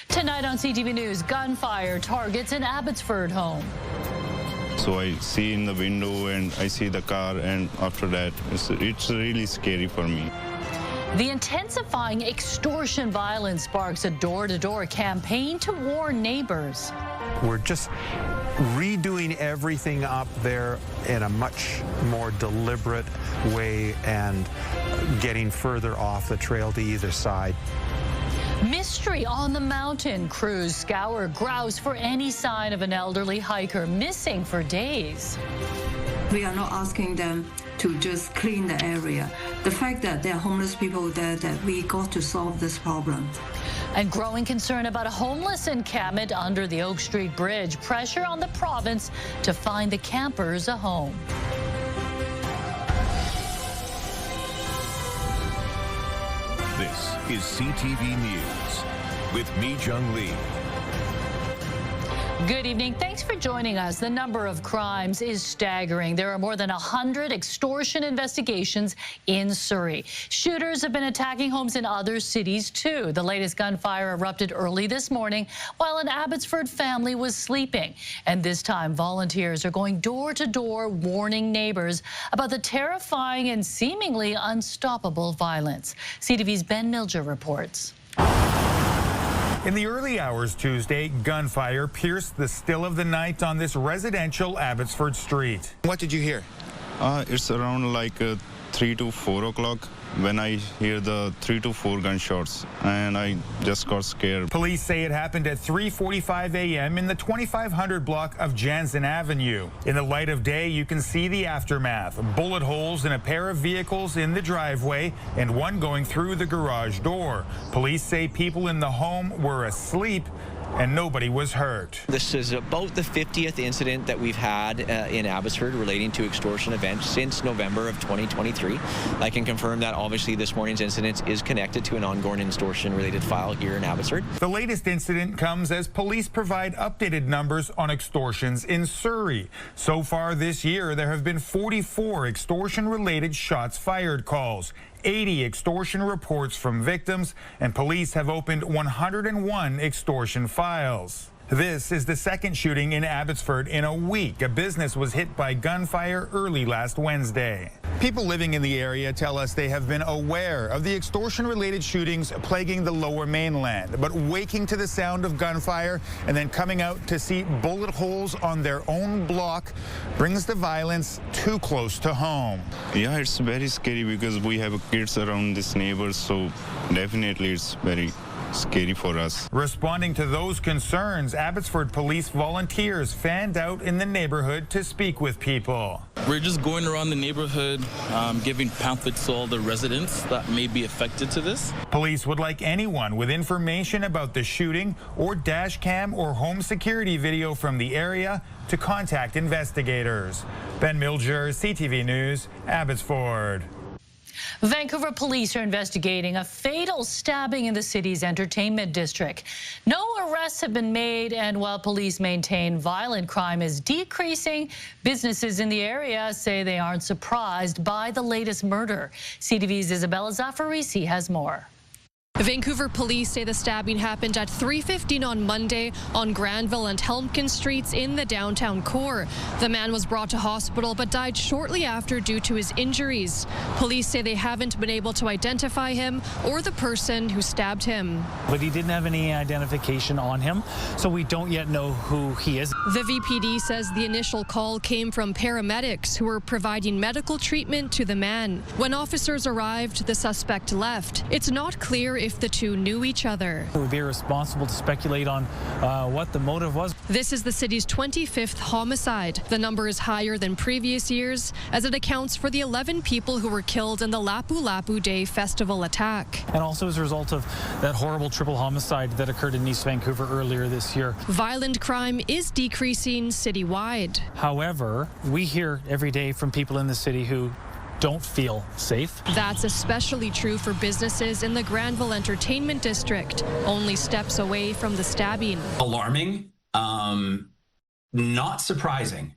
Tonight on CTV News, gunfire targets an Abbotsford home. So I see in the window and I see the car, and after that, it's really scary for me. The intensifying extortion violence sparks a door-to-door campaign to warn neighbors. We're just redoing everything up there in a much more deliberate way and getting further off the trail to either side. Mystery on the mountain. Crews scour grouse for any sign of an elderly hiker missing for days. We are not asking them to just clean the area. The fact that there are homeless people there, that we got to solve this problem. And growing concern about a homeless encampment under the Oak Street Bridge. Pressure on the province to find the campers a home. This is CTV News with me, Jung Lee. Good evening. Thanks for joining us. The number of crimes is staggering. There are more than 100 extortion investigations in Surrey. Shooters have been attacking homes in other cities, too. The latest gunfire erupted early this morning while an Abbotsford family was sleeping. And this time, volunteers are going door to door warning neighbors about the terrifying and seemingly unstoppable violence. CTV's Ben Milger reports. In the early hours Tuesday, gunfire pierced the still of the night on this residential Abbotsford street. What did you hear? It's around like 3 to 4 o'clock when I hear the 3 to 4 gunshots, and I just got scared. Police say it happened at 3:45 a.m. in the 2500 block of Jansen Avenue. In the light of day, you can see the aftermath. Bullet holes in a pair of vehicles in the driveway and one going through the garage door. Police say people in the home were asleep and nobody was hurt. This is about the 50th incident that we've had in Abbotsford relating to extortion events since November of 2023. I can confirm that obviously this morning's incident is connected to an ongoing extortion-related file here in Abbotsford. The latest incident comes as police provide updated numbers on extortions in Surrey. So far this year, there have been 44 extortion-related shots fired calls, 80 extortion reports from victims, and police have opened 101 extortion files. This is the second shooting in Abbotsford in a week. A business was hit by gunfire early last Wednesday. People living in the area tell us they have been aware of the extortion-related shootings plaguing the Lower Mainland, but waking to the sound of gunfire and then coming out to see bullet holes on their own block brings the violence too close to home. Yeah, it's very scary because we have kids around this neighbors, so definitely it's very scary for us. Responding to those concerns, Abbotsford police volunteers fanned out in the neighborhood to speak with people. We're just going around the neighborhood, giving pamphlets to all the residents that may be affected to this. Police would like anyone with information about the shooting or dash cam or home security video from the area to contact investigators. Ben Milger, CTV News, Abbotsford. Vancouver police are investigating a fatal stabbing in the city's entertainment district. No arrests have been made, and while police maintain violent crime is decreasing, businesses in the area say they aren't surprised by the latest murder. CTV's Isabella Zaffarisi has more. Vancouver police say the stabbing happened at 3:15 on Monday on Granville and Helmkin Streets in the downtown core. The man was brought to hospital but died shortly after due to his injuries. Police say they haven't been able to identify him or the person who stabbed him. But he didn't have any identification on him, so we don't yet know who he is. The VPD says the initial call came from paramedics who were providing medical treatment to the man. When officers arrived, the suspect left. It's not clear if the two knew each other. It would be irresponsible to speculate on what the motive was. This is the city's 25th homicide. The number is higher than previous years as it accounts for the 11 people who were killed in the Lapu Lapu Day festival attack. And also as a result of that horrible triple homicide that occurred in East Vancouver earlier this year. Violent crime is decreasing citywide. However, we hear every day from people in the city who don't feel safe. That's especially true for businesses in the Granville Entertainment District, only steps away from the stabbing. Alarming, not surprising.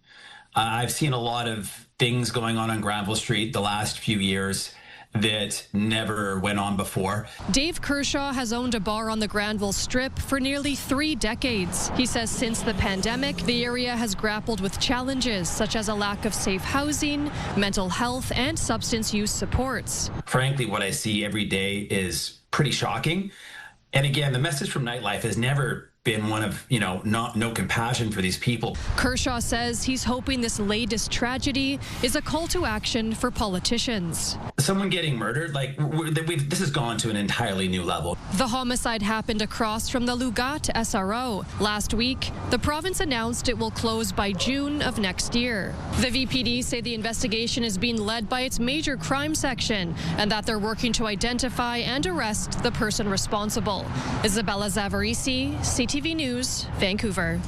I've seen a lot of things going on Granville Street the last few years, that never went on before. Dave Kershaw has owned a bar on the Granville Strip for nearly 3 decades. He says since the pandemic, the area has grappled with challenges such as a lack of safe housing, mental health, and substance use supports. Frankly, what I see every day is pretty shocking. And again, the message from nightlife has never been one of, no compassion for these people. Kershaw says he's hoping this latest tragedy is a call to action for politicians. Someone getting murdered, this has gone to an entirely new level. The homicide happened across from the Lugat SRO. Last week, the province announced it will close by June of next year. The VPD say the investigation is being led by its major crime section and that they're working to identify and arrest the person responsible. Isabella Zavarisi, CTV News, Vancouver.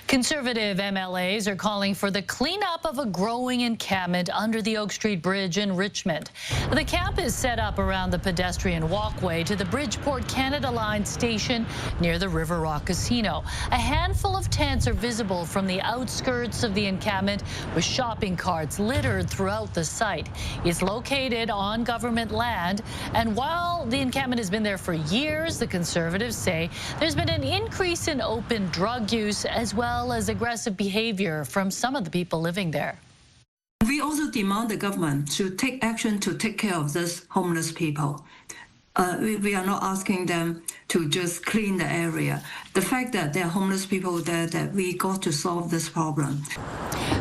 Conservative MLAs are calling for the cleanup of a growing encampment under the Oak Street Bridge in Richmond. The camp is set up around the pedestrian walkway to the Bridgeport Canada Line station near the River Rock Casino. A handful of tents are visible from the outskirts of the encampment, with shopping carts littered throughout the site. It's located on government land, and while the encampment has been there for years, the Conservatives say there's been an increase in open drug use as well as aggressive behavior from some of the people living there. We also demand the government to take action to take care of these homeless people. We are not asking them to just clean the area. The fact that there are homeless people there, that we got to solve this problem.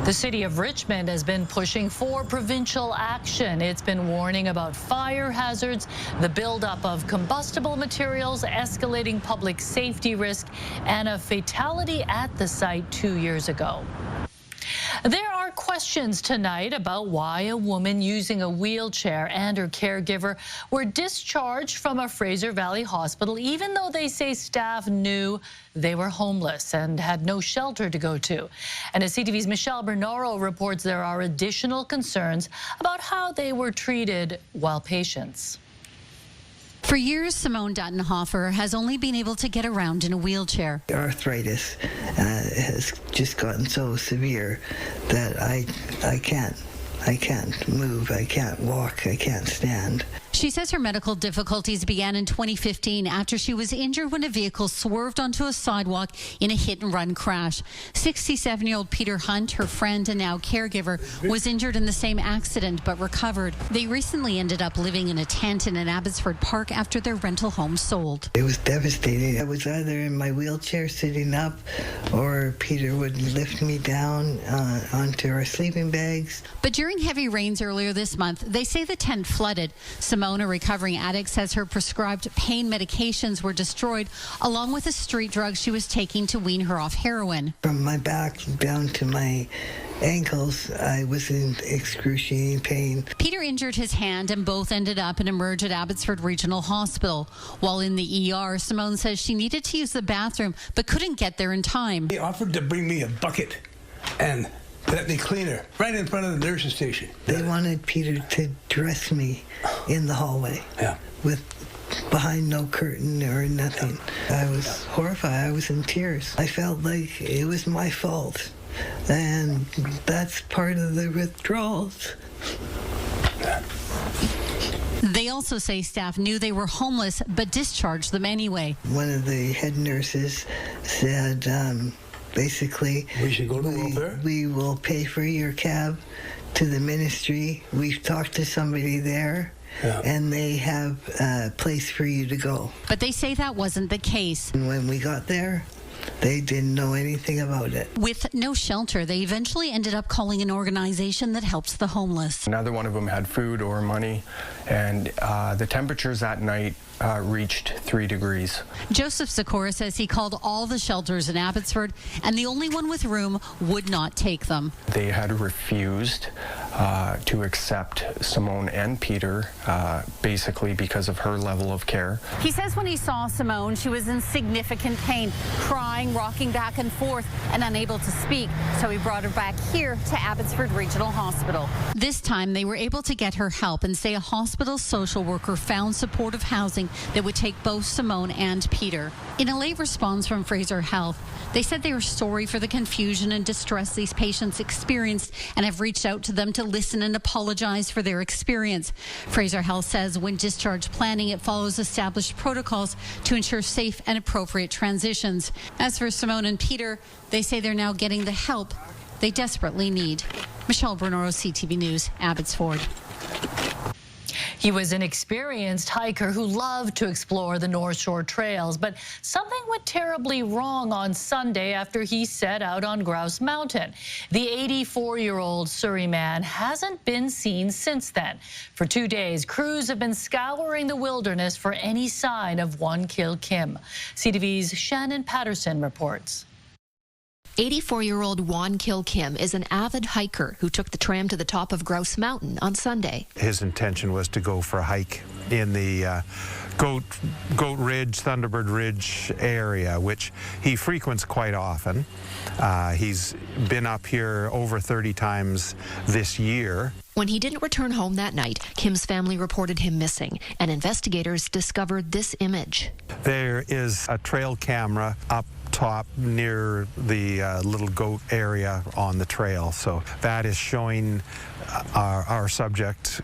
The city of Richmond has been pushing for provincial action. It's been warning about fire hazards, the buildup of combustible materials, escalating public safety risk, and a fatality at the site 2 years ago. There are questions tonight about why a woman using a wheelchair and her caregiver were discharged from a Fraser Valley hospital, even though they say staff knew they were homeless and had no shelter to go to. And as CTV's Michelle Bernoro reports, there are additional concerns about how they were treated while patients. For years, Simone Duttenhofer has only been able to get around in a wheelchair. Arthritis has just gotten so severe that I can't move, I can't walk, I can't stand. She says her medical difficulties began in 2015 after she was injured when a vehicle swerved onto a sidewalk in a hit-and-run crash. 67-year-old Peter Hunt, her friend and now caregiver, was injured in the same accident but recovered. They recently ended up living in a tent in an Abbotsford park after their rental home sold. It was devastating. I was either in my wheelchair sitting up, or Peter would lift me down onto our sleeping bags. But during heavy rains earlier this month, they say the tent flooded. Simone, a recovering addict, says her prescribed pain medications were destroyed, along with a street drug she was taking to wean her off heroin. From my back down to my ankles, I was in excruciating pain. Peter injured his hand and both ended up in Emerge at Abbotsford Regional Hospital. While in the ER, Simone says she needed to use the bathroom but couldn't get there in time. They offered to bring me a bucket and let me clean her right in front of the nurse's station. They wanted Peter to dress me in the hallway with behind no curtain or nothing. I was horrified. I was in tears. I felt like it was my fault, and that's part of the withdrawals. They also say staff knew they were homeless but discharged them anyway. One of the head nurses said, basically, we should go to welfare. We will pay for your cab to the ministry. We've talked to somebody there, and they have a place for you to go. But they say that wasn't the case. And when we got there, they didn't know anything about it. With no shelter, they eventually ended up calling an organization that helps the homeless. Neither one of them had food or money, and the temperatures that night reached 3 degrees. Joseph Sikora says he called all the shelters in Abbotsford, and the only one with room would not take them. They had refused to accept Simone and Peter, basically because of her level of care. He says when he saw Simone, she was in significant pain, crying, rocking back and forth, and unable to speak. So he brought her back here to Abbotsford Regional Hospital. This time, they were able to get her help and say a hospital social worker found supportive housing plane that would take both Simone and Peter. In a late response from Fraser Health, they said they are sorry for the confusion and distress these patients experienced and have reached out to them to listen and apologize for their experience. Fraser Health says when discharge planning, it follows established protocols to ensure safe and appropriate transitions. As for Simone and Peter, they say they're now getting the help they desperately need. Michelle Bernoro, CTV News, Abbotsford. He was an experienced hiker who loved to explore the North Shore trails, but something went terribly wrong on Sunday after he set out on Grouse Mountain. The 84-year-old Surrey man hasn't been seen since then. For 2 days, crews have been scouring the wilderness for any sign of One Kill Kim. CTV's Shannon Patterson reports. 84-year-old One Kill Kim is an avid hiker who took the tram to the top of Grouse Mountain on Sunday. His intention was to go for a hike in the Goat Ridge, Thunderbird Ridge area, which he frequents quite often. He's been up here over 30 times this year. When he didn't return home that night, Kim's family reported him missing, and investigators discovered this image. There is a trail camera up top near the little goat area on the trail. So that is showing our subject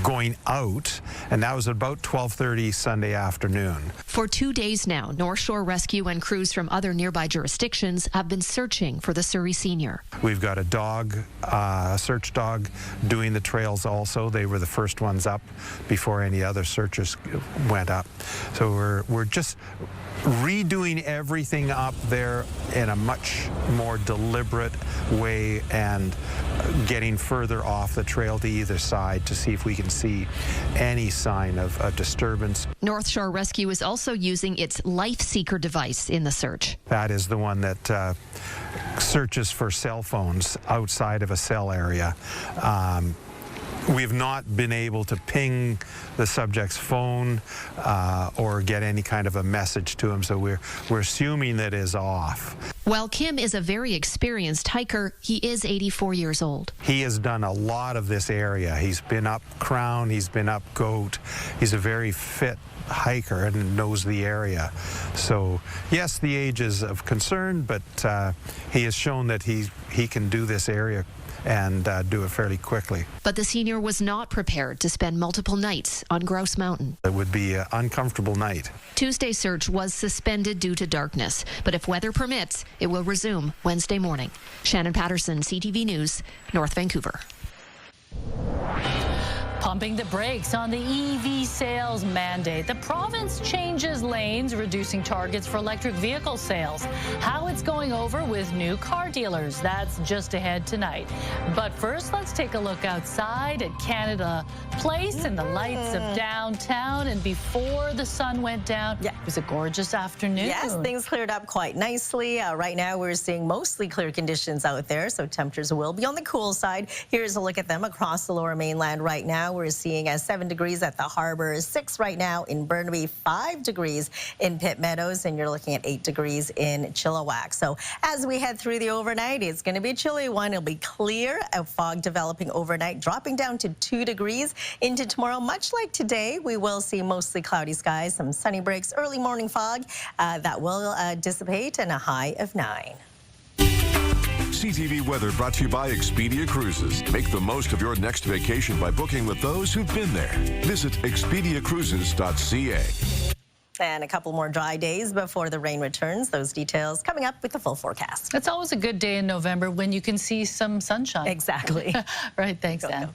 going out, and that was about 12:30 Sunday afternoon. For 2 days now, North Shore Rescue and crews from other nearby jurisdictions have been searching for the Surrey senior. We've got a dog, a search dog, doing the trails also. They were the first ones up before any other searchers went up. So we're just redoing everything up there in a much more deliberate way and getting further off the trail to either side to see if we can see any sign of a disturbance. North Shore Rescue is also using its Life Seeker device in the search. That is the one that searches for cell phones outside of a cell area. We've not been able to ping the subject's phone or get any kind of a message to him, so we're assuming that is off. While Kim is a very experienced hiker, he is 84 years old. He has done a lot of this area. He's been up Crown, he's been up Goat. He's a very fit hiker and knows the area. So yes, the age is of concern, but he has shown that he can do this area and do it fairly quickly. But the senior was not prepared to spend multiple nights on Grouse Mountain. It would be an uncomfortable night. Tuesday's search was suspended due to darkness, but if weather permits, it will resume Wednesday morning. Shannon Patterson, CTV News, North Vancouver. Pumping the brakes on the EV sales mandate. The province changes lanes, reducing targets for electric vehicle sales. How it's going over with new car dealers, that's just ahead tonight. But first, let's take a look outside at Canada Place and the lights of downtown. And before the sun went down, it was a gorgeous afternoon. Yes, things cleared up quite nicely. Right now, we're seeing mostly clear conditions out there, so temperatures will be on the cool side. Here's a look at them across the Lower Mainland right now. We're seeing 7 degrees at the Harbour, 6 right now in Burnaby, 5 degrees in Pitt Meadows, and you're looking at 8 degrees in Chilliwack. So as we head through the overnight, it's going to be a chilly one. It'll be clear, a fog developing overnight, dropping down to 2 degrees into tomorrow. Much like today, we will see mostly cloudy skies, some sunny breaks, early morning fog that will dissipate, and a high of 9. CTV Weather brought to you by Expedia Cruises. Make the most of your next vacation by booking with those who've been there. Visit expediacruises.ca. And a couple more dry days before the rain returns. Those details coming up with the full forecast. It's always a good day in November when you can see some sunshine. Exactly. Right, thanks, Anne.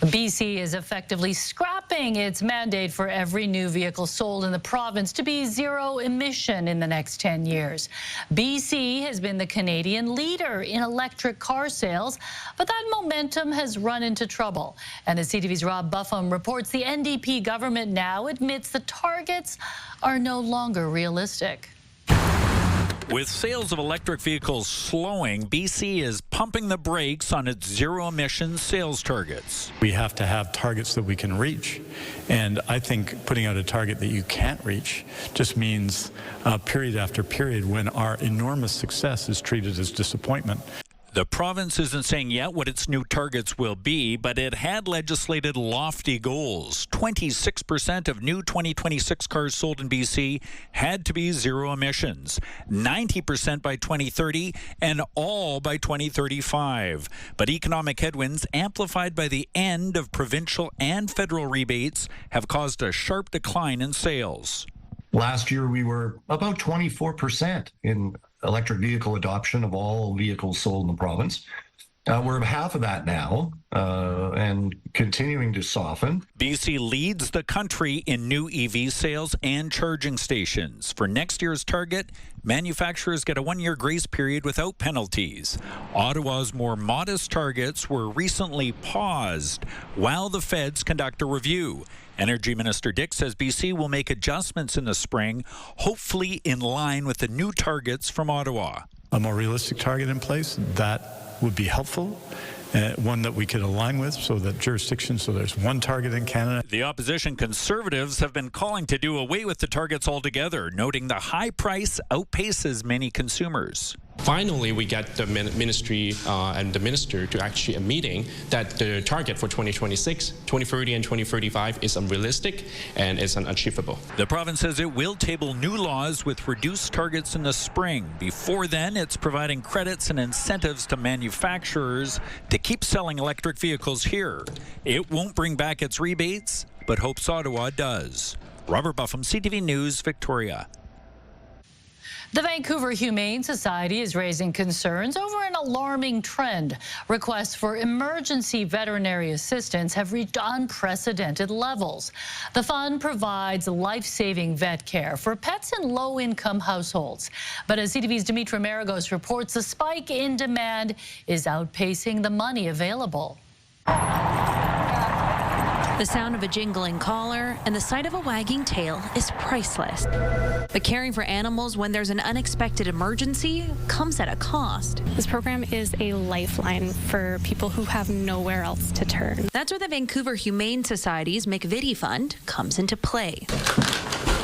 BC is effectively scrapping its mandate for every new vehicle sold in the province to be zero emission in the next 10 years. BC has been the Canadian leader in electric car sales, but that momentum has run into trouble. And as CTV's Rob Buffum reports, the NDP government now admits the targets are no longer realistic. With sales of electric vehicles slowing, BC is pumping the brakes on its zero-emission sales targets. We have to have targets that we can reach, and I think putting out a target that you can't reach just means period after period when our enormous success is treated as disappointment. The province isn't saying yet what its new targets will be, but it had legislated lofty goals. 26% of new 2026 cars sold in BC had to be zero emissions, 90% by 2030, and all by 2035. But economic headwinds, amplified by the end of provincial and federal rebates, have caused a sharp decline in sales. Last year, we were about 24% in electric vehicle adoption of all vehicles sold in the province. We're half of that now and continuing to soften. BC leads the country in new EV sales and charging stations. For next year's target, manufacturers get a one-year grace period without penalties. Ottawa's more modest targets were recently paused while the feds conduct a review. Energy Minister Dick says BC will make adjustments in the spring, hopefully in line with the new targets from Ottawa. A more realistic target in place, that would be helpful. One that we could align with so that jurisdictions, so there's one target in Canada. The opposition Conservatives have been calling to do away with the targets altogether, noting the high price outpaces many consumers. Finally, we get the ministry and the minister to actually a meeting that the target for 2026, 2030 and 2035 is unrealistic and is unachievable. The province says it will table new laws with reduced targets in the spring. Before then, it's providing credits and incentives to manufacturers to keep selling electric vehicles here. It won't bring back its rebates, but hopes Ottawa does. Robert Buffum, CTV News, Victoria. The Vancouver Humane Society is raising concerns over an alarming trend. Requests for emergency veterinary assistance have reached unprecedented levels. The fund provides life-saving vet care for pets in low-income households. But as CTV's Dimitri Maragos reports, the spike in demand is outpacing the money available. The sound of a jingling collar and the sight of a wagging tail is priceless. But caring for animals when there's an unexpected emergency comes at a cost. This program is a lifeline for people who have nowhere else to turn. That's where the Vancouver Humane Society's McVitie Fund comes into play.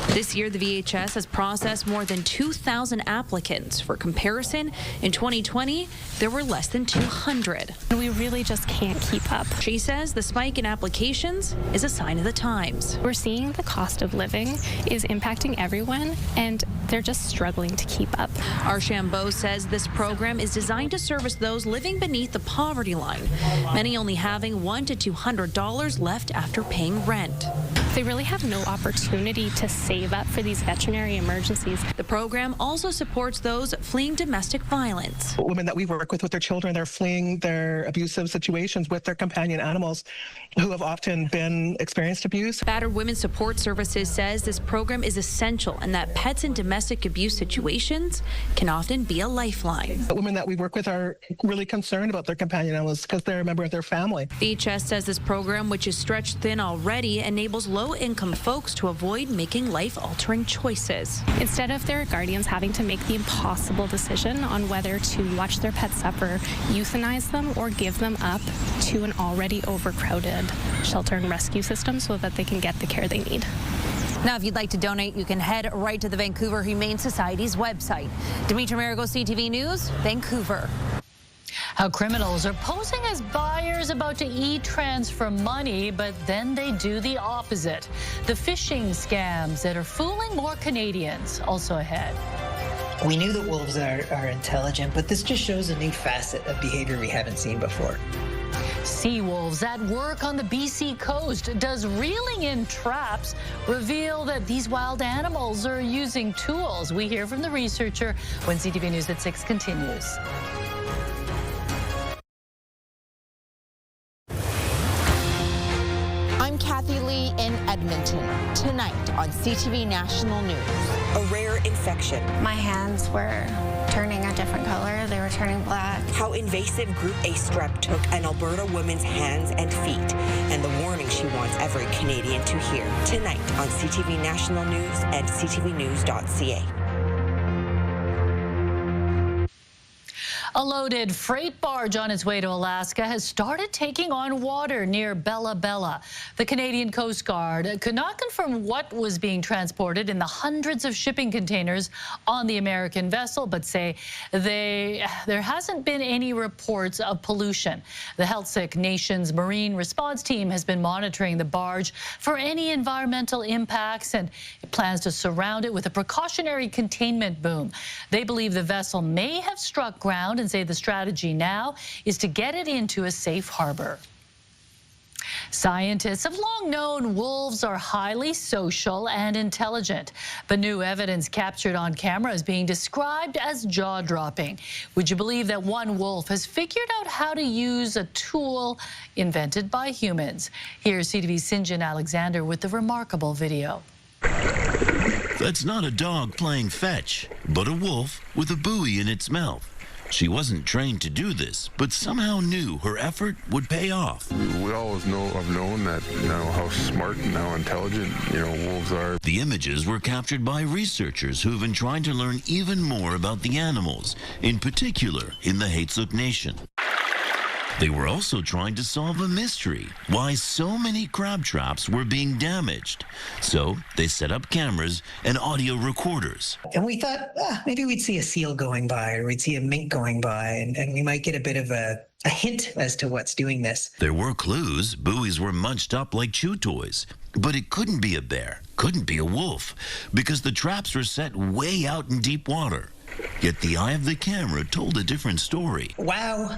This year, the VHS has processed more than 2,000 applicants. For comparison, in 2020, there were less than 200. We really just can't keep up. She says the spike in applications is a sign of the times. We're seeing the cost of living is impacting everyone, and they're just struggling to keep up. Archambault says this program is designed to service those living beneath the poverty line, many only having $100 to $200 left after paying rent. They really have no opportunity to save up for these veterinary emergencies. The program also supports those fleeing domestic violence. Women that we work with their children, they're fleeing their abusive situations with their companion animals who have often been experienced abuse. Battered Women's Support Services says this program is essential and that pets in domestic abuse situations can often be a lifeline. The women that we work with are really concerned about their companion animals because they're a member of their family. VHS says this program, which is stretched thin already, enables low-income folks to avoid making life-altering choices. Instead of their guardians having to make the impossible decision on whether to watch their pet suffer, euthanize them, or give them up to an already overcrowded shelter and rescue system so that they can get the care they need. Now, if you'd like to donate, you can head right to the Vancouver Humane Society's website. Dimitri Maragos, CTV News, Vancouver. How criminals are posing as buyers about to e-transfer money, but then they do the opposite. The phishing scams that are fooling more Canadians. Also ahead. We knew that wolves are intelligent, but this just shows a new facet of behavior we haven't seen before. Sea wolves at work on the BC coast. Does reeling in traps reveal that these wild animals are using tools? We hear from the researcher when CTV News at 6 continues. I'm Kathy Lee in Edmonton. Tonight on CTV National News. A rare infection. My hands were turning a different color. They were turning black. How invasive Group A strep took an Alberta woman's hands and feet, and the warning she wants every Canadian to hear. Tonight on CTV National News and ctvnews.ca. A loaded freight barge on its way to Alaska has started taking on water near Bella Bella. The Canadian Coast Guard could not confirm what was being transported in the hundreds of shipping containers on the American vessel, but say there hasn't been any reports of pollution. The Healthsick Nation's Marine Response Team has been monitoring the barge for any environmental impacts, and it plans to surround it with a precautionary containment boom. They believe the vessel may have struck ground and say the strategy now is to get it into a safe harbor. Scientists have long known wolves are highly social and intelligent, but new evidence captured on camera is being described as jaw-dropping. Would you believe that one wolf has figured out how to use a tool invented by humans? Here's CTV's Sinjin Alexander with the remarkable video. That's not a dog playing fetch, but a wolf with a buoy in its mouth. She wasn't trained to do this, but somehow knew her effort would pay off. We always have known that, how smart and how intelligent, wolves are. The images were captured by researchers who've been trying to learn even more about the animals, in particular in the Heiltsuk Nation. They were also trying to solve a mystery, why so many crab traps were being damaged. So they set up cameras and audio recorders. And we thought, maybe we'd see a seal going by, or we'd see a mink going by, and we might get a bit of a hint as to what's doing this. There were clues. Buoys were munched up like chew toys. But it couldn't be a bear, couldn't be a wolf, because the traps were set way out in deep water. Yet the eye of the camera told a different story. Wow.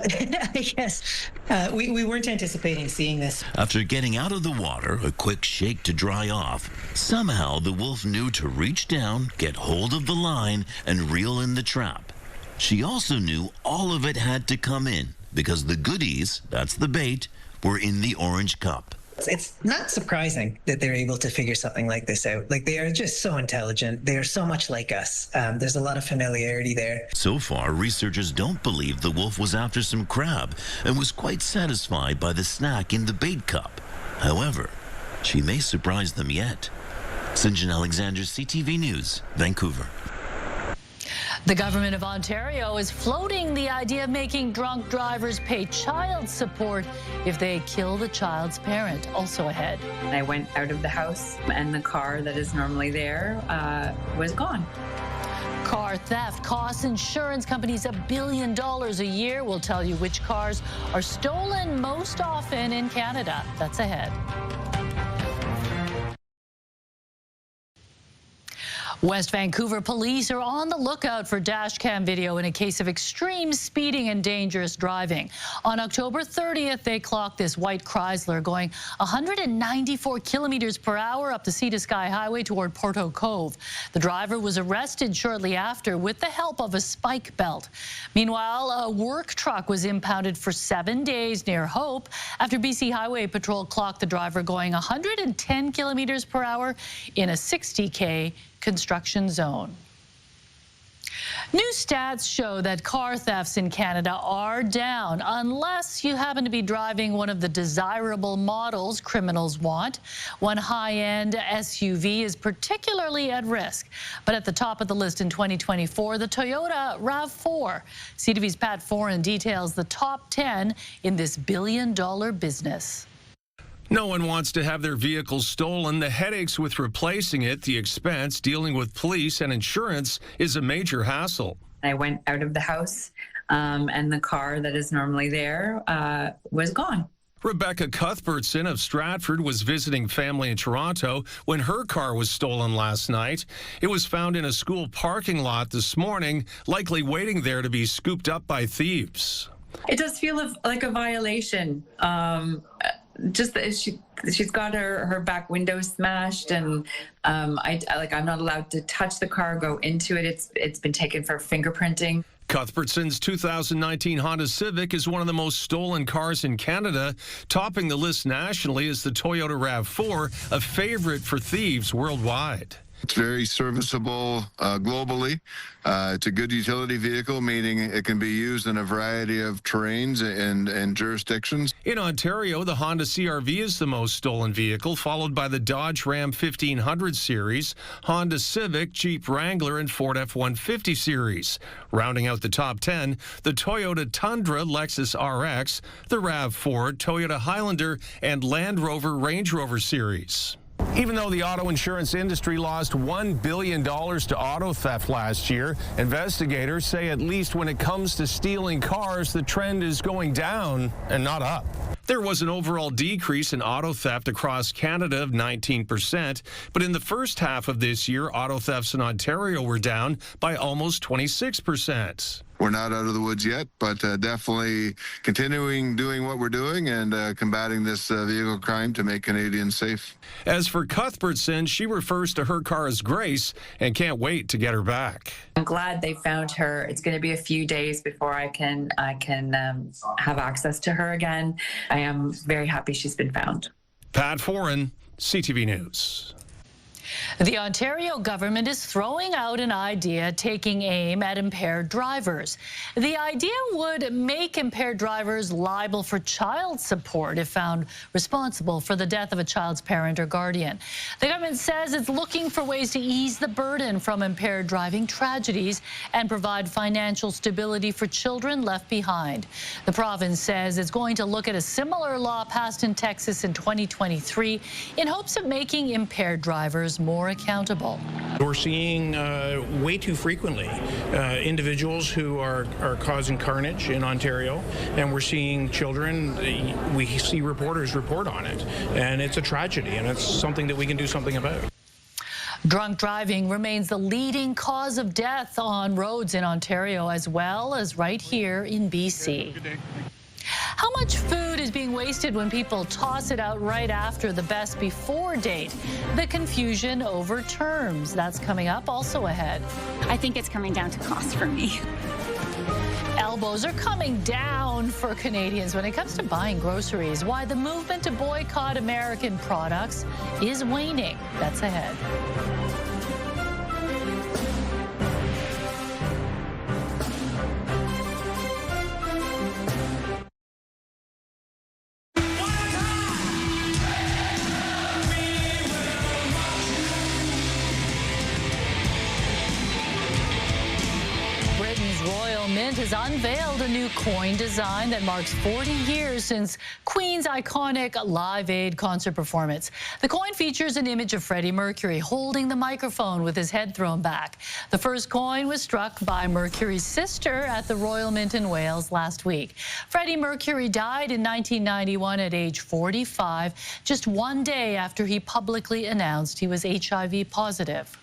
Yes. We weren't anticipating seeing this. After getting out of the water, a quick shake to dry off, somehow the wolf knew to reach down, get hold of the line, and reel in the trap. She also knew all of it had to come in, because the goodies, that's the bait, were in the orange cup. It's not surprising that they're able to figure something like this out. Like, they are just so intelligent. They are so much like us. There's a lot of familiarity there. So far, researchers don't believe the wolf was after some crab and was quite satisfied by the snack in the bait cup. However, she may surprise them yet. Sinjin Alexander, CTV News, Vancouver. The government of Ontario is floating the idea of making drunk drivers pay child support if they kill the child's parent. Also ahead. I went out of the house and the car that is normally there was gone. Car theft costs insurance companies $1 billion a year. We'll tell you which cars are stolen most often in Canada. That's ahead. West Vancouver police are on the lookout for dashcam video in a case of extreme speeding and dangerous driving. On October 30th, they clocked this white Chrysler going 194 kilometers per hour up the Sea to Sky Highway toward Porto Cove. The driver was arrested shortly after with the help of a spike belt. Meanwhile, a work truck was impounded for 7 days near Hope after BC Highway Patrol clocked the driver going 110 kilometers per hour in a 60K construction zone. New stats show that car thefts in Canada are down unless you happen to be driving one of the desirable models criminals want. One high-end SUV is particularly at risk. But at the top of the list in 2024, the Toyota RAV4. CTV's Pat Foran details the top 10 in this billion-dollar business. No one wants to have their vehicle stolen. The headaches with replacing it, the expense, dealing with police and insurance is a major hassle. I went out of the house and the car that is normally there was gone. Rebecca Cuthbertson of Stratford was visiting family in Toronto when her car was stolen last night. It was found in a school parking lot this morning, likely waiting there to be scooped up by thieves. It does feel like a violation. Just that she's got her back window smashed, and I'm not allowed to touch the car, go into it. It's been taken for fingerprinting. Cuthbertson's 2019 Honda Civic is one of the most stolen cars in Canada. Topping the list nationally is the Toyota RAV4, a favorite for thieves worldwide. It's very serviceable globally. It's a good utility vehicle, meaning it can be used in a variety of terrains and jurisdictions. In Ontario, the Honda CR-V is the most stolen vehicle, followed by the Dodge Ram 1500 series, Honda Civic, Jeep Wrangler, and Ford F-150 series. Rounding out the top 10, the Toyota Tundra, Lexus RX, the RAV4, Toyota Highlander, and Land Rover Range Rover series. Even though the auto insurance industry lost $1 billion to auto theft last year, investigators say at least when it comes to stealing cars, the trend is going down and not up. There was an overall decrease in auto theft across Canada of 19%, but in the first half of this year, auto thefts in Ontario were down by almost 26%. We're not out of the woods yet, but definitely continuing doing what we're doing and combating this vehicle crime to make Canadians safe. As for Cuthbertson, she refers to her car as Grace and can't wait to get her back. I'm glad they found her. It's going to be a few days before I can have access to her again. I am very happy she's been found. Pat Foran, CTV News. The Ontario government is throwing out an idea taking aim at impaired drivers. The idea would make impaired drivers liable for child support if found responsible for the death of a child's parent or guardian. The government says it's looking for ways to ease the burden from impaired driving tragedies and provide financial stability for children left behind. The province says it's going to look at a similar law passed in Texas in 2023 in hopes of making impaired drivers more accountable. We're seeing way too frequently individuals who are causing carnage in Ontario, and we're seeing children, we see reporters report on it, and it's a tragedy, and it's something that we can do something about. Drunk driving remains the leading cause of death on roads in Ontario, as well as right here in BC. How much food is being wasted when people toss it out right after the best before date? The confusion over terms. That's coming up also ahead. I think it's coming down to cost for me. Elbows are coming down for Canadians when it comes to buying groceries. Why the movement to boycott American products is waning. That's ahead. Has unveiled a new coin design that marks 40 years since Queen's iconic Live Aid concert performance. The coin features an image of Freddie Mercury holding the microphone with his head thrown back. The first coin was struck by Mercury's sister at the Royal Mint in Wales last week. Freddie Mercury died in 1991 at age 45, just one day after he publicly announced he was HIV positive.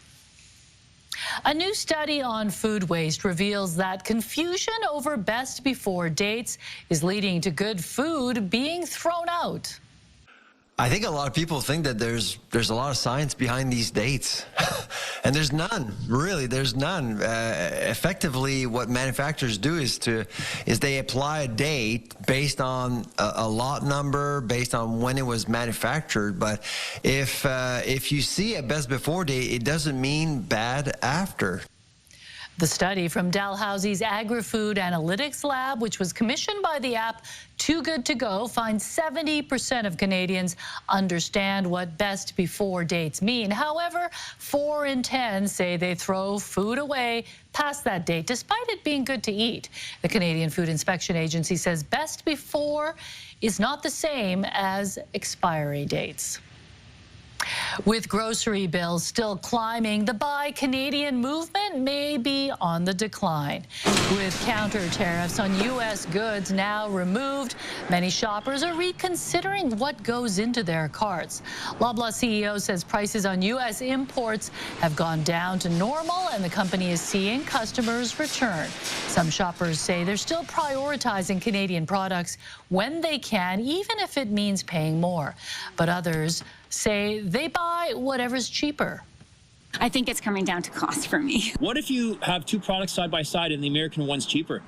A new study on food waste reveals that confusion over best before dates is leading to good food being thrown out. I think a lot of people think that there's a lot of science behind these dates, and there's none. Really, there's none. Effectively, what manufacturers do is they apply a date based on a lot number, based on when it was manufactured. But if you see a best before date, it doesn't mean bad after. The study from Dalhousie's Agri-Food Analytics Lab, which was commissioned by the app Too Good To Go, finds 70% of Canadians understand what best before dates mean. However, 4 in 10 say they throw food away past that date, despite it being good to eat. The Canadian Food Inspection Agency says best before is not the same as expiry dates. With grocery bills still climbing, the Buy Canadian movement may be on the decline. With counter tariffs on U.S. goods now removed, many shoppers are reconsidering what goes into their carts. Loblaw CEO says prices on U.S. imports have gone down to normal, and the company is seeing customers return. Some shoppers say they're still prioritizing Canadian products when they can, even if it means paying more. But others say they buy whatever's cheaper. I think it's coming down to cost for me. What if you have two products side by side and the American one's cheaper?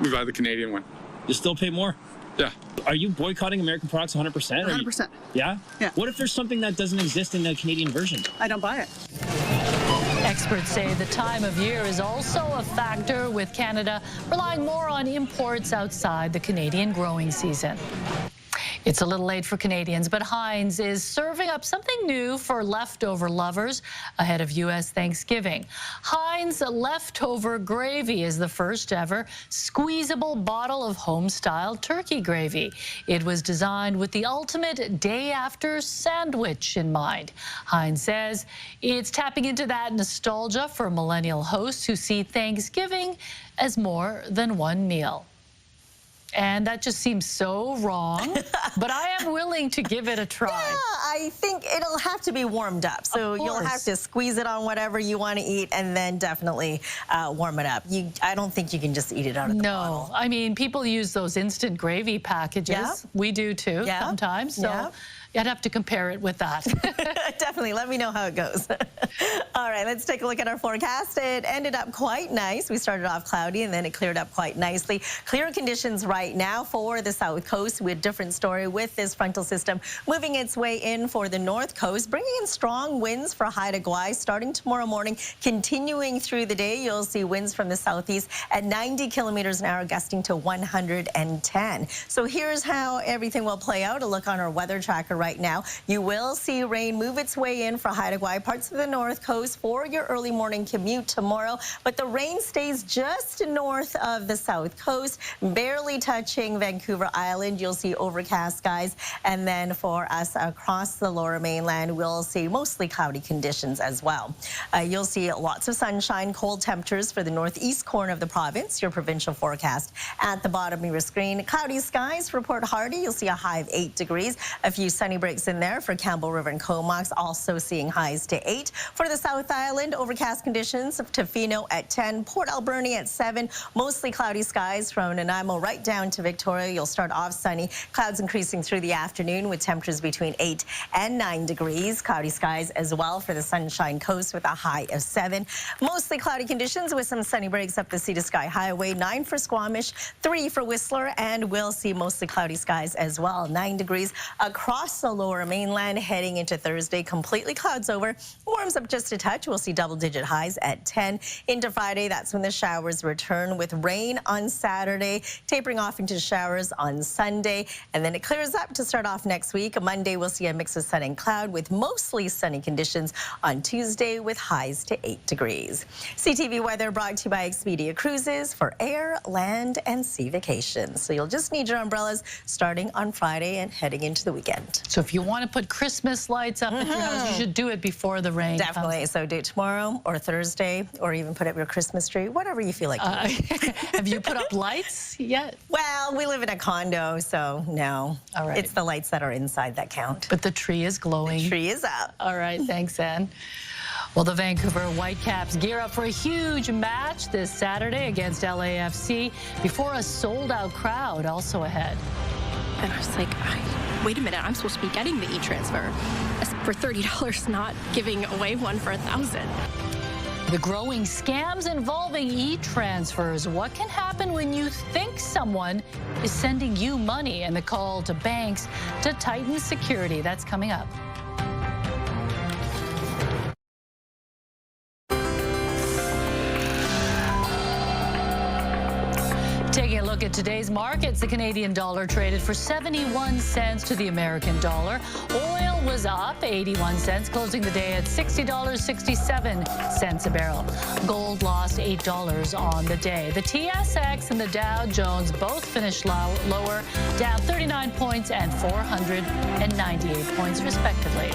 We buy the Canadian one. You still pay more? Yeah. Are you boycotting American products 100%? 100%. Yeah? Yeah. What if there's something that doesn't exist in the Canadian version? I don't buy it. Experts say the time of year is also a factor, with Canada relying more on imports outside the Canadian growing season. It's a little late for Canadians, but Heinz is serving up something new for leftover lovers ahead of U.S. Thanksgiving. Heinz leftover gravy is the first ever squeezable bottle of home-style turkey gravy. It was designed with the ultimate day-after sandwich in mind. Heinz says it's tapping into that nostalgia for millennial hosts who see Thanksgiving as more than one meal. And that just seems so wrong, but I am willing to give it a try. Yeah, I think it'll have to be warmed up. So you'll have to squeeze it on whatever you want to eat and then definitely warm it up. I don't think you can just eat it out of the bottle. No, I mean, people use those instant gravy packages. Yeah. We do too sometimes. So I'd have to compare it with that. Definitely. Let me know how it goes. All right, let's take a look at our forecast. It ended up quite nice. We started off cloudy and then it cleared up quite nicely. Clear conditions right now for the south coast. We had a different story with this frontal system moving its way in for the north coast, bringing in strong winds for Haida Gwaii starting tomorrow morning. Continuing through the day, you'll see winds from the southeast at 90 kilometers an hour, gusting to 110. So here's how everything will play out. A look on our weather tracker right now. You will see rain move its way in for Haida Gwaii, parts of the north coast for your early morning commute tomorrow, but the rain stays just north of the south coast, barely touching Vancouver Island. You'll see overcast skies, and then for us across the lower mainland, we'll see mostly cloudy conditions as well. You'll see lots of sunshine, cold temperatures for the northeast corner of the province. Your provincial forecast at the bottom of your screen. Cloudy skies for Port Hardy. You'll see a high of 8 degrees. A few sunny breaks in there for Campbell River and Comox, also seeing highs to 8. For the South Island, overcast conditions of Tofino at 10, Port Alberni at 7, mostly cloudy skies from Nanaimo right down to Victoria. You'll start off sunny, clouds increasing through the afternoon with temperatures between 8 and 9 degrees. Cloudy skies as well for the Sunshine Coast with a high of 7. Mostly cloudy conditions with some sunny breaks up the Sea to Sky Highway. 9 for Squamish, 3 for Whistler, and we'll see mostly cloudy skies as well. 9 degrees across the lower mainland heading into Thursday. Completely clouds over. Warms up just a touch. We'll see double-digit highs at 10. Into Friday, that's when the showers return with rain on Saturday, tapering off into showers on Sunday, and then it clears up to start off next week. Monday, we'll see a mix of sun and cloud with mostly sunny conditions on Tuesday with highs to 8 degrees. CTV weather brought to you by Expedia Cruises for air, land, and sea vacations. So you'll just need your umbrellas starting on Friday and heading into the weekend. So if you want to put Christmas lights up at your house, you should do it before the rain Definitely. comes. So do it tomorrow or Thursday, or even put up your Christmas tree, whatever you feel like doing. Have you put up lights yet? Well, we live in a condo, so no. All right. It's the lights that are inside that count. But the tree is glowing. The tree is up. All right. Thanks, Ann. Well, the Vancouver Whitecaps gear up for a huge match this Saturday against LAFC before a sold-out crowd also ahead. And I was like, wait a minute, I'm supposed to be getting the e-transfer for $30, not giving away one for $1,000. The growing scams involving e-transfers. What can happen when you think someone is sending you money, and the call to banks to tighten security? That's coming up. Taking a look at today's markets, the Canadian dollar traded for 71 cents to the American dollar. Oil was up 81 cents, closing the day at $60.67 a barrel. Gold lost $8 on the day. The TSX and the Dow Jones both finished lower, down 39 points and 498 points, respectively.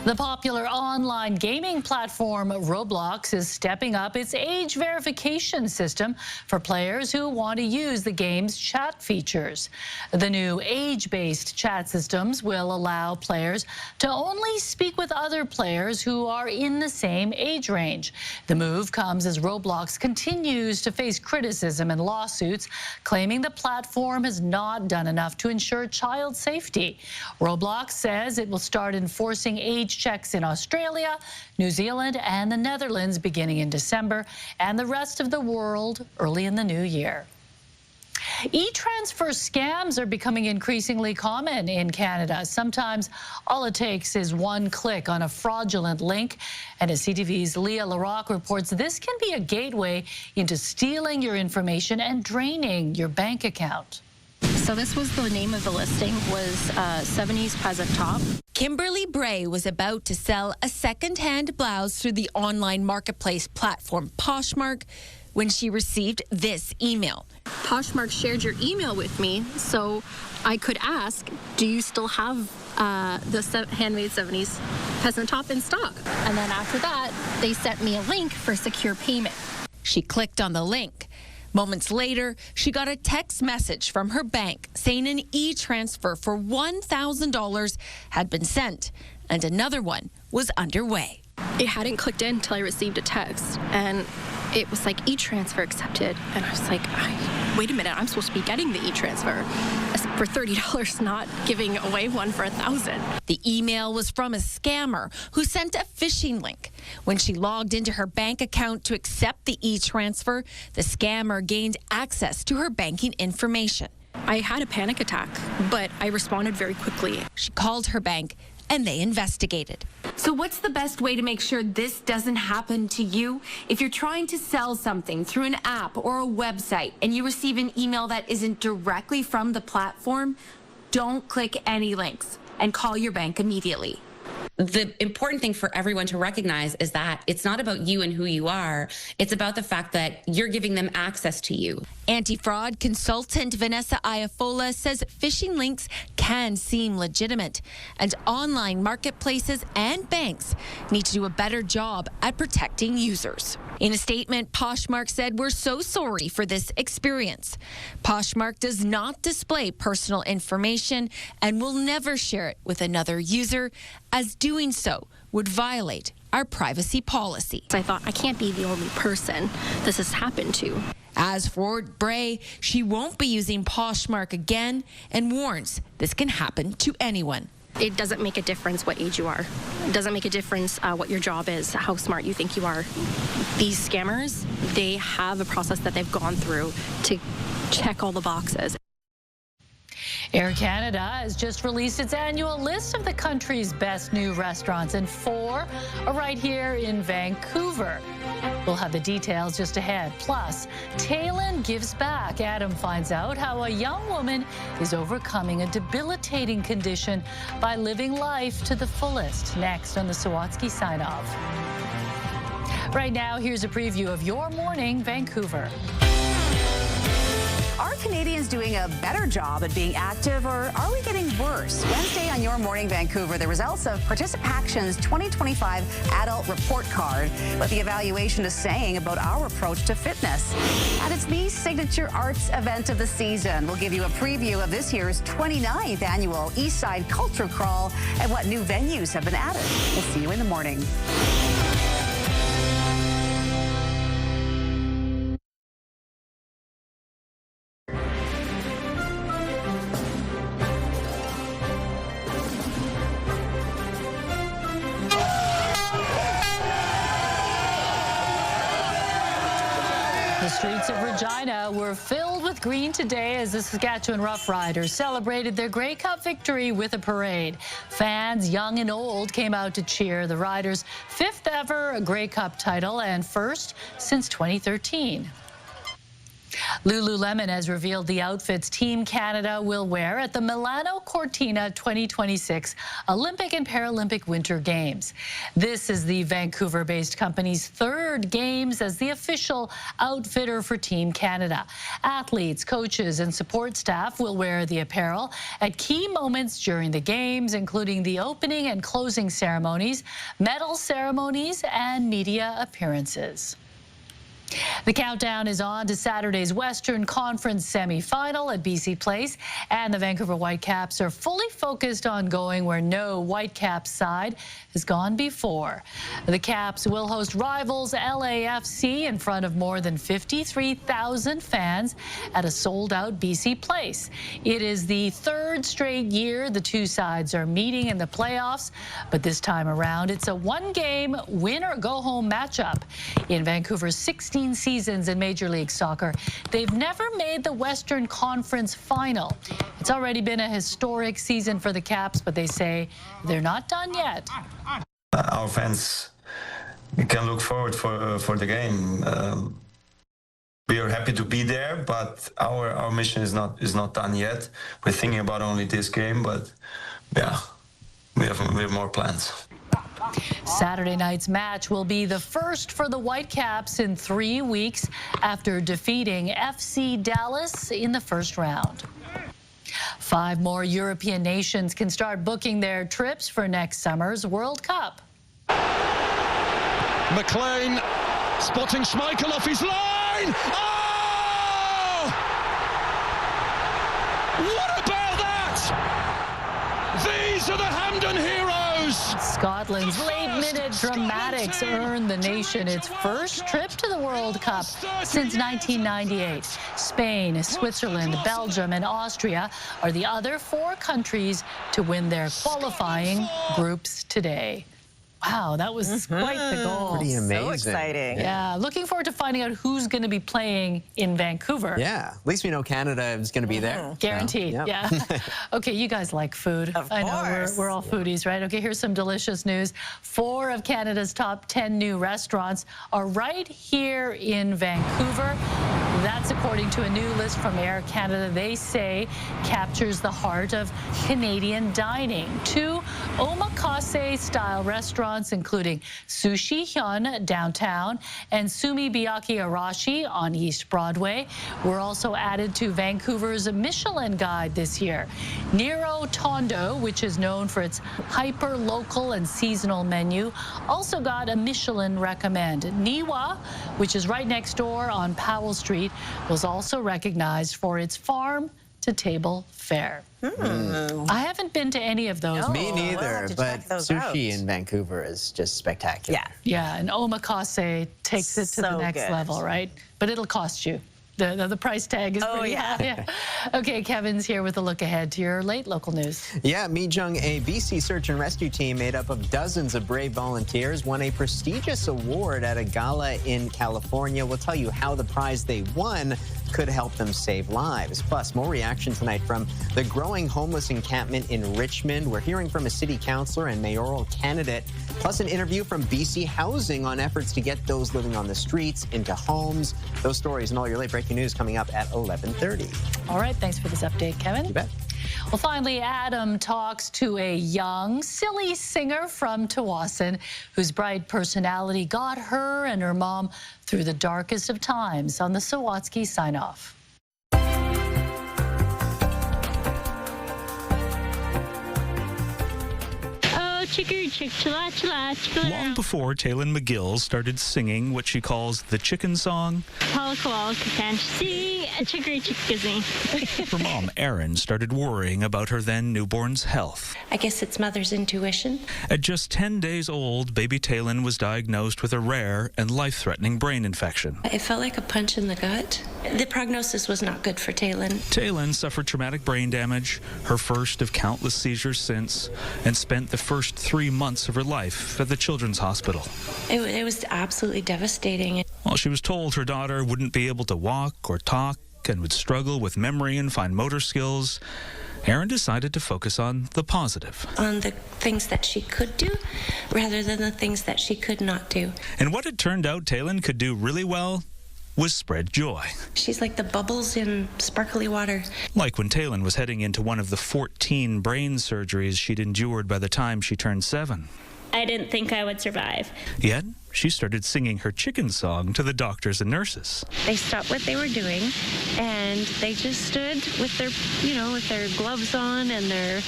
The popular online gaming platform Roblox is stepping up its age verification system for players who want to use the game's chat features. The new age-based chat systems will allow players to only speak with other players who are in the same age range. The move comes as Roblox continues to face criticism and lawsuits, claiming the platform has not done enough to ensure child safety. Roblox says it will start enforcing age checks in Australia, New Zealand, and the Netherlands beginning in December, and the rest of the world early in the new year. E-transfer scams are becoming increasingly common in Canada. Sometimes all it takes is one click on a fraudulent link. And as CTV's Leah Larocque reports, this can be a gateway into stealing your information and draining your bank account. So this was the name of the listing, was 70s peasant top. Kimberly Bray was about to sell a second-hand blouse through the online marketplace platform Poshmark when she received this email. Poshmark shared your email with me, so I could ask, do you still have the handmade 70s peasant top in stock? And then after that, they sent me a link for secure payment. She clicked on the link. Moments later, she got a text message from her bank saying an e-transfer for $1,000 had been sent and another one was underway. It hadn't clicked in until I received a text, and it was like e-transfer accepted. And I was like, wait a minute, I'm supposed to be getting the e-transfer for $30, not giving away one for $1,000. The email was from a scammer who sent a phishing link. When she logged into her bank account to accept the e-transfer, the scammer gained access to her banking information. I had a panic attack, but I responded very quickly. She called her bank and they investigated. So what's the best way to make sure this doesn't happen to you? If you're trying to sell something through an app or a website and you receive an email that isn't directly from the platform, don't click any links and call your bank immediately. The important thing for everyone to recognize is that it's not about you and who you are. It's about the fact that you're giving them access to you. Anti-fraud consultant Vanessa Iafola says phishing links can seem legitimate, and online marketplaces and banks need to do a better job at protecting users. In a statement, Poshmark said, "We're so sorry for this experience. Poshmark does not display personal information and will never share it with another user, as doing so would violate our privacy policy." I thought, I can't be the only person this has happened to. As for Bray, she won't be using Poshmark again and warns this can happen to anyone. It doesn't make a difference what age you are. It doesn't make a difference what your job is, how smart you think you are. These scammers, they have a process that they've gone through to check all the boxes. Air Canada has just released its annual list of the country's best new restaurants, and 4 are right here in Vancouver. We'll have the details just ahead. Plus, Talon gives back. Adam finds out how a young woman is overcoming a debilitating condition by living life to the fullest. Next on the Sawatsky Sign Off. Right now, here's a preview of your morning, Vancouver. Are Canadians doing a better job at being active, or are we getting worse? Wednesday on Your Morning Vancouver, the results of Participaction's 2025 Adult Report Card, what the evaluation is saying about our approach to fitness. And it's the signature arts event of the season. We'll give you a preview of this year's 29th annual Eastside Culture Crawl and what new venues have been added. We'll see you in the morning. The streets of Regina were filled with green today as the Saskatchewan Roughriders celebrated their Grey Cup victory with a parade. Fans, young and old, came out to cheer the Riders' 5th ever Grey Cup title and first since 2013. Lululemon has revealed the outfits Team Canada will wear at the Milano Cortina 2026 Olympic and Paralympic Winter Games. This is the Vancouver-based company's 3rd Games as the official outfitter for Team Canada. Athletes, coaches, and support staff will wear the apparel at key moments during the Games, including the opening and closing ceremonies, medal ceremonies, and media appearances. The countdown is on to Saturday's Western Conference semi-final at BC Place, and the Vancouver Whitecaps are fully focused on going where no Whitecaps side has gone before. The Caps will host rivals LAFC in front of more than 53,000 fans at a sold-out BC Place. It is the 3rd straight year the two sides are meeting in the playoffs, but this time around it's a one-game win-or-go-home matchup. In Vancouver's 16-seat seasons in Major League Soccer. They've never made the Western Conference Final. It's already been a historic season for the Caps, but they say they're not done yet. Our fans can look forward for the game. We are happy to be there, but our mission is not done yet. We're thinking about only this game, but yeah, we have more plans. Saturday night's match will be the first for the Whitecaps in 3 weeks after defeating FC Dallas in the first round. 5 more European nations can start booking their trips for next summer's World Cup. McLean spotting Schmeichel off his line. Oh! What about that? These are the Hampden heroes. Scotland's late-minute dramatics earned the nation its first trip to the World Cup since 1998. Spain, Switzerland, Belgium, and Austria are the other 4 countries to win their qualifying groups today. Wow, that was quite the goal. Pretty amazing. So exciting. Yeah, looking forward to finding out who's going to be playing in Vancouver. Yeah, at least we know Canada is going to be there. Guaranteed, so, yeah. Okay, you guys like food. Of I know course. we're all foodies, right? Okay, here's some delicious news. 4 of Canada's top 10 new restaurants are right here in Vancouver. That's according to a new list from Air Canada. They say captures the heart of Canadian dining. 2 omakase-style restaurants, including Sushi Hyun downtown and Sumi Biyaki Arashi on East Broadway, were also added to Vancouver's Michelin Guide this year. Nero Tondo, which is known for its hyper-local and seasonal menu, also got a Michelin recommend. Niwa, which is right next door on Powell Street, was also recognized for its farm-to-table fare. I haven't been to any of those. Me neither, but sushi in Vancouver is just spectacular. Yeah, and omakase takes it to the next level, right? But it'll cost you. The price tag is pretty high. Okay, Kevin's here with a look ahead to your late local news. Yeah, Mijung, a BC search and rescue team made up of dozens of brave volunteers, won a prestigious award at a gala in California. We'll tell you how the prize they won could help them save lives. Plus, more reaction tonight from the growing homeless encampment in Richmond. We're hearing from a city councillor and mayoral candidate, plus an interview from BC Housing on efforts to get those living on the streets into homes. Those stories and all your late breaking news coming up at 11:30. All right, thanks for this update, Kevin. You bet. Well, finally, Adam talks to a young, silly singer from Tawasin whose bright personality got her and her mom through the darkest of times on the Sawatsky Sign-Off. Long before Taylin McGill started singing what she calls the chicken song, her mom, Erin, started worrying about her then newborn's health. I guess it's mother's intuition. At just 10 days old, baby Taylin was diagnosed with a rare and life-threatening brain infection. It felt like a punch in the gut. The prognosis was not good for Taylin. Taylin suffered traumatic brain damage, her first of countless seizures since, and spent the first 3 months of her life at the Children's Hospital. It was absolutely devastating. While she was told her daughter wouldn't be able to walk or talk and would struggle with memory and fine motor skills, Erin decided to focus on the positive. On the things that she could do rather than the things that she could not do. And what it turned out Taylin could do really well was spread joy. She's like the bubbles in sparkly water. Like when Taylin was heading into one of the 14 brain surgeries she'd endured by the time she turned 7. I didn't think I would survive. Yet, she started singing her chicken song to the doctors and nurses. They stopped what they were doing and they just stood with their, with their gloves on and their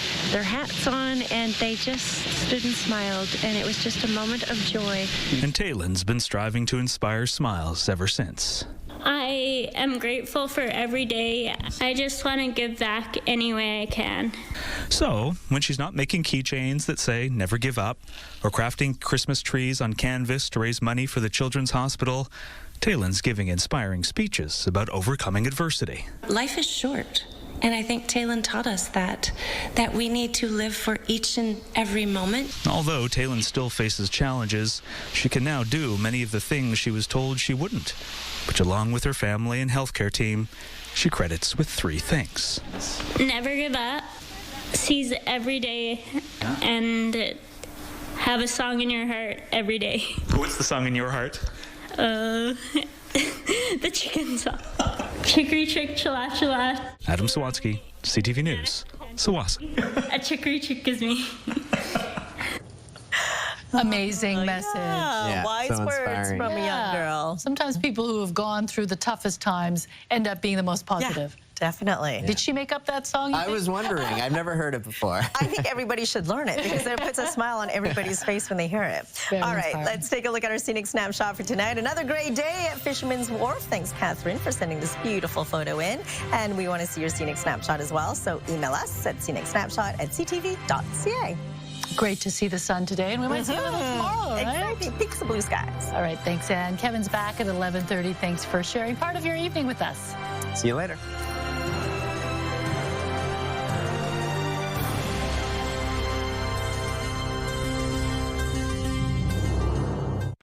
hats on, and they just stood and smiled, and it was just a moment of joy. And Taylin's been striving to inspire smiles ever since. I am grateful for every day. I just want to give back any way I can. So, when she's not making keychains that say never give up, or crafting Christmas trees on canvas to raise money for the Children's Hospital, Taylin's giving inspiring speeches about overcoming adversity. Life is short. And I think Taylin taught us that we need to live for each and every moment. Although Taylin still faces challenges, she can now do many of the things she was told she wouldn't, which along with her family and healthcare team, she credits with 3 things. Never give up, seize every day, and have a song in your heart every day. What's the song in your heart? The chicken song. Chicory chick, chilla chilla. Adam Sawatsky, CTV News, Sawasan. A chicory chick is me. Amazing message. Yeah, wise so words inspiring. from a young girl. Sometimes people who have gone through the toughest times end up being the most positive. Yeah, definitely. Did she make up that song? I was wondering. I've never heard it before. I think everybody should learn it because it puts a smile on everybody's face when they hear it. All right, let's take a look at our scenic snapshot for tonight. Another great day at Fisherman's Wharf. Thanks, Catherine, for sending this beautiful photo in. And we want to see your scenic snapshot as well. So email us at scenicsnapshot@ctv.ca. Great to see the sun today, and we might see it tomorrow, right? Exactly. Peaks of blue skies. All right, thanks, Ann. Kevin's back at 11:30. Thanks for sharing part of your evening with us. See you later.